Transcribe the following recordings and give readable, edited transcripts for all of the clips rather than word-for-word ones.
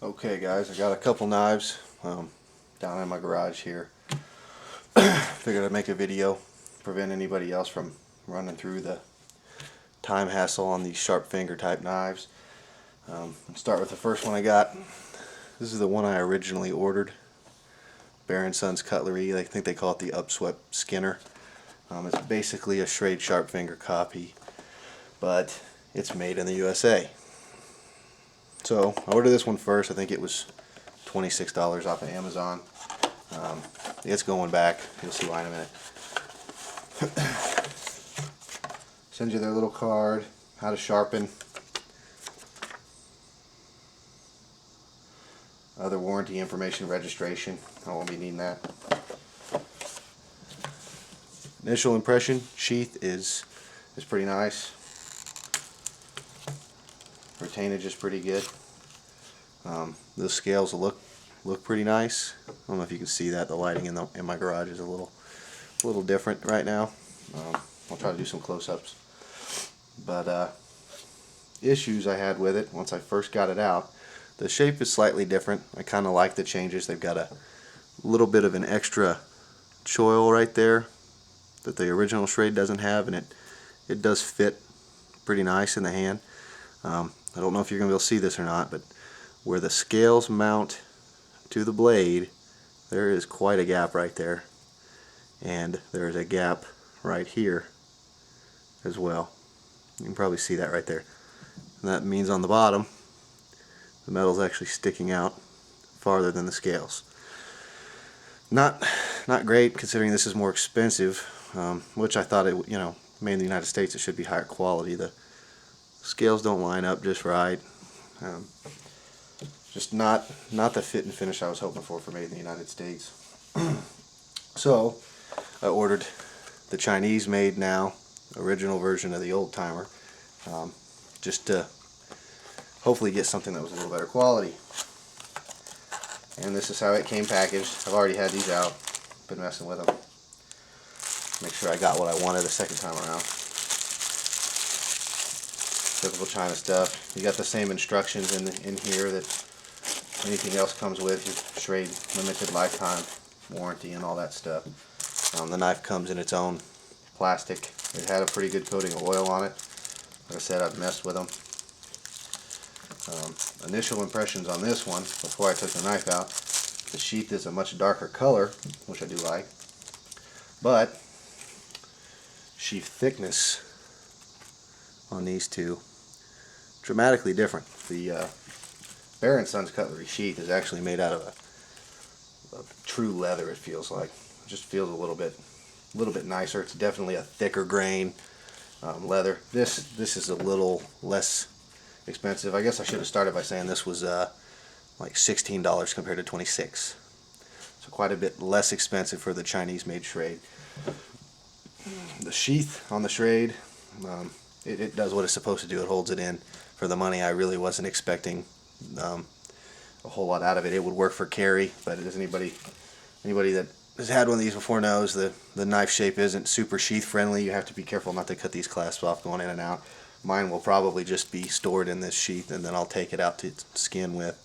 Okay guys, I got a couple knives down in my garage here. Figured I'd make a video, prevent anybody else from running through the time hassle on these Sharpfinger type knives. I'll start with the first one I got. This is the one I originally ordered. Bear & Sons Cutlery. I think they call it the Upswept Skinner. It's basically a Schrade Sharpfinger copy, but it's made in the USA. So I ordered this one first. I think it was $26 off of Amazon. It's going back. You'll see why in a minute. Send you their little card, how to sharpen, other warranty information, registration. I won't be needing that. Initial impression, sheath is pretty nice. Retainage is pretty good. The scales look pretty nice. I don't know if you can see that. The lighting in my garage is a little different right now. I'll try to do some close-ups. But issues I had with it once I first got it out. The shape is slightly different. I kind of like the changes. They've got a little bit of an extra choil right there that the original Schrade doesn't have, and it does fit pretty nice in the hand. I don't know if you're going to be able to see this or not, but where the scales mount to the blade, there is quite a gap right there, and there's a gap right here as well. You can probably see that right there. And that means on the bottom the metal's actually sticking out farther than the scales. Not great considering this is more expensive, which I thought it, made in the United States, it should be higher quality. The scales don't line up just right. Just not the fit and finish I was hoping for made in the United States. So I ordered the Chinese made now original version of the old timer, just to hopefully get something that was a little better quality. And this is how it came packaged. I've already had these out, been messing with them, make sure I got what I wanted the second time around. Typical China stuff. You got the same instructions in here that anything else comes with. Your Schrade limited lifetime warranty and all that stuff. The knife comes in its own plastic. It had a pretty good coating of oil on it. Like I said, I've messed with them. Initial impressions on this one, before I took the knife out, the sheath is a much darker color, which I do like, but sheath thickness on these two dramatically different. The Bear & Sons Cutlery sheath is actually made out of true leather. It feels like. It just feels a little bit nicer. It's definitely a thicker grain leather. This is a little less expensive. I guess I should have started by saying this was like $16 compared to $26. So quite a bit less expensive for the Chinese made Schrade. The sheath on the Schrade, it does what it's supposed to do. It holds it in for the money. I really wasn't expecting a whole lot out of it. It would work for carry, but as anybody that has had one of these before knows, the knife shape isn't super sheath friendly. You have to be careful not to cut these clasps off going in and out. Mine will probably just be stored in this sheath, and then I'll take it out to skin with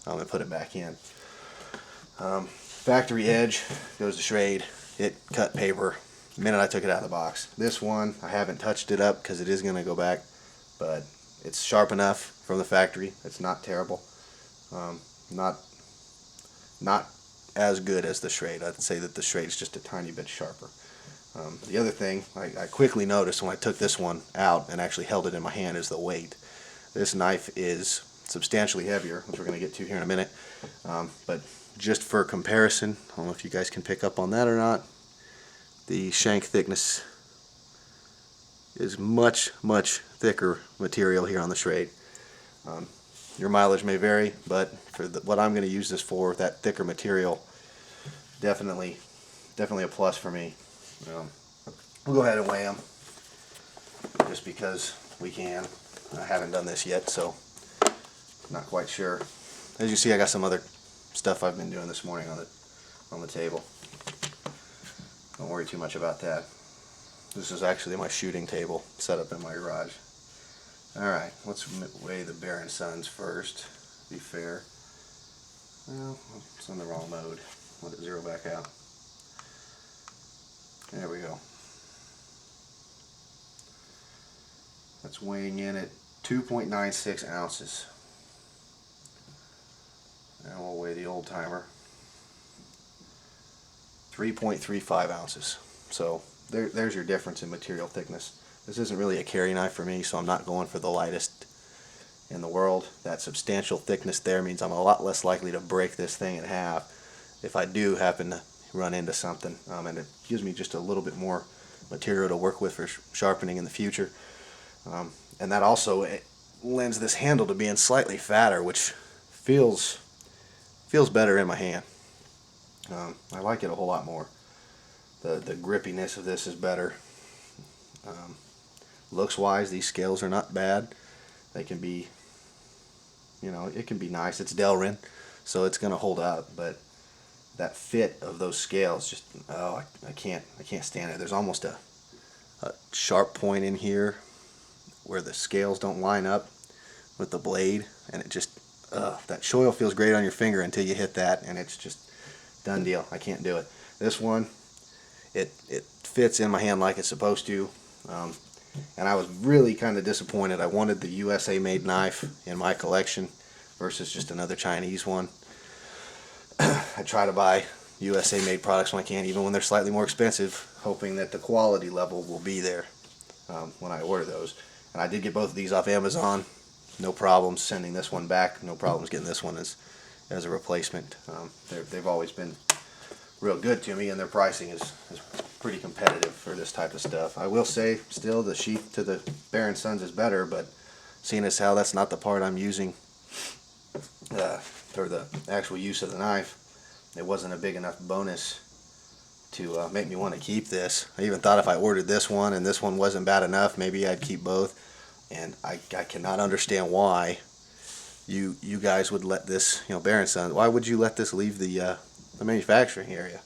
and put it back in. Factory edge goes to Schrade. It cut paper the minute I took it out of the box. This one, I haven't touched it up because it is going to go back, but it's sharp enough from the factory. It's not terrible. Not as good as the Schrade. I'd say that the Schrade is just a tiny bit sharper. The other thing I quickly noticed when I took this one out and actually held it in my hand is the weight. This knife is substantially heavier, which we're going to get to here in a minute. But just for comparison, I don't know if you guys can pick up on that or not, the shank thickness is much thicker material here on the Schrade. Your mileage may vary, but for what I'm going to use this for, that thicker material, definitely a plus for me. We'll go ahead and weigh them just because we can. I haven't done this yet, so not quite sure. As you see, I got some other stuff I've been doing this morning on the table. Don't worry too much about that. This is actually my shooting table set up in my garage. Alright, let's weigh the Bear & Sons first, to be fair. Well, it's in the wrong mode. Let it zero back out. There we go. That's weighing in at 2.96 ounces. And we'll weigh the old timer. 3.35 ounces. So there's your difference in material thickness. This isn't really a carry knife for me, so I'm not going for the lightest in the world. That substantial thickness there means I'm a lot less likely to break this thing in half if I do happen to run into something. And it gives me just a little bit more material to work with for sharpening in the future. And that also lends this handle to being slightly fatter, which feels better in my hand. I like it a whole lot more. The grippiness of this is better. Looks wise, these scales are not bad. They can be, it can be nice. It's Delrin, so it's going to hold up, but that fit of those scales, just, oh, I can't stand it. There's almost a sharp point in here where the scales don't line up with the blade, and it just, that choil feels great on your finger until you hit that, and it's just done deal. I can't do it. This one, it fits in my hand like it's supposed to, and I was really kind of disappointed. I wanted the USA made knife in my collection versus just another Chinese one. I try to buy USA made products when I can, even when they're slightly more expensive, hoping that the quality level will be there when I order those. And I did get both of these off Amazon. No problems sending this one back. No problems getting this one as a replacement. They've always been real good to me, and their pricing is pretty competitive for this type of stuff. I will say, still, the sheath to the Bear & Sons is better, but seeing as how that's not the part I'm using for the actual use of the knife, it wasn't a big enough bonus to make me want to keep this. I even thought if I ordered this one and this one wasn't bad enough, maybe I'd keep both. And I cannot understand why you guys would let this, Bear & Sons, why would you let this leave the manufacturing area?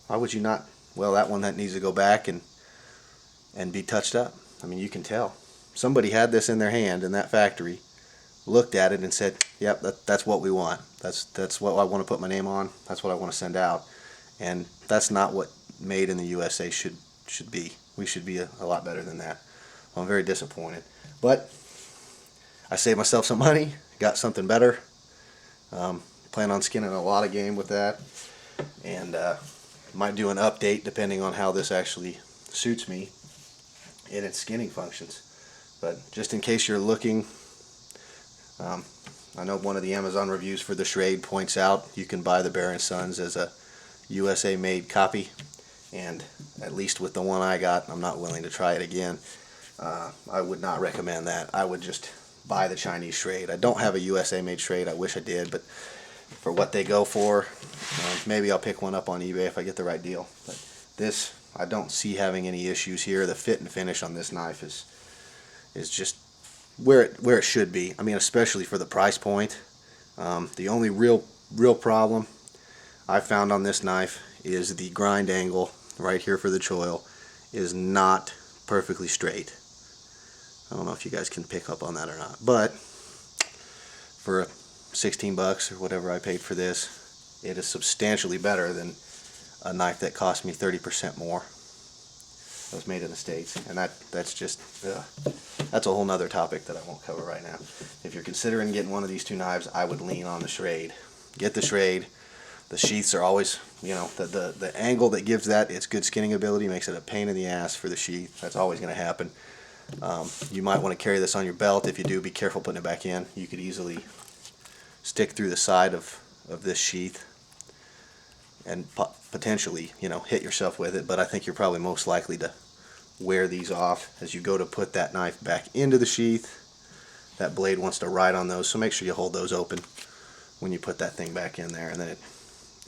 Why would you not? Well, that one that needs to go back and be touched up. I mean, you can tell. Somebody had this in their hand in that factory, looked at it and said, yep, that's what we want. That's what I want to put my name on. That's what I want to send out. And that's not what made in the USA should be. We should be a lot better than that. Well, I'm very disappointed. But I saved myself some money, got something better. Plan on skinning a lot of game with that. And might do an update depending on how this actually suits me in its skinning functions. But just in case you're looking, I know one of the Amazon reviews for the Schrade points out you can buy the Bear & Sons as a USA made copy, and at least with the one I got, I'm not willing to try it again. I would not recommend that. I would just buy the Chinese Schrade. I don't have a USA made Schrade. I wish I did, but for what they go for, maybe I'll pick one up on eBay if I get the right deal. But this, I don't see having any issues here. The fit and finish on this knife is just where it should be. I mean, especially for the price point. The only real problem I found on this knife is the grind angle right here for the choil is not perfectly straight. I don't know if you guys can pick up on that or not, but for 16 bucks or whatever I paid for this, it is substantially better than a knife that cost me 30% more. That was made in the States, and that's just that's a whole nother topic that I won't cover right now. If you're considering getting one of these two knives, I would lean on the Schrade. Get the Schrade. The sheaths are always, the angle that gives that its good skinning ability makes it a pain in the ass for the sheath. That's always going to happen. You might want to carry this on your belt. If you do, be careful putting it back in. You could easily stick through the side of this sheath and potentially, hit yourself with it. But I think you're probably most likely to wear these off as you go to put that knife back into the sheath. That blade wants to ride on those, so make sure you hold those open when you put that thing back in there, and then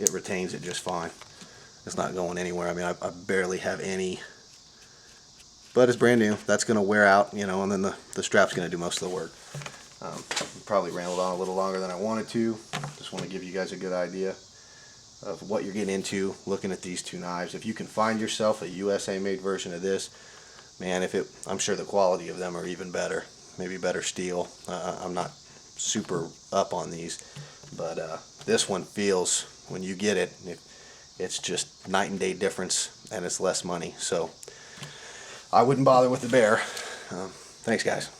it retains it just fine. It's not going anywhere. I mean, I barely have any, but it's brand new. That's going to wear out, and then the strap's going to do most of the work. Probably rambled on a little longer than I wanted to. Just want to give you guys a good idea of what you're getting into looking at these two knives. If you can find yourself a USA made version of this, man, I'm sure the quality of them are even better. Maybe better steel. I'm not super up on these, But this one feels, when you get it, it's just night and day difference, and it's less money. So I wouldn't bother with the bear. Thanks, guys.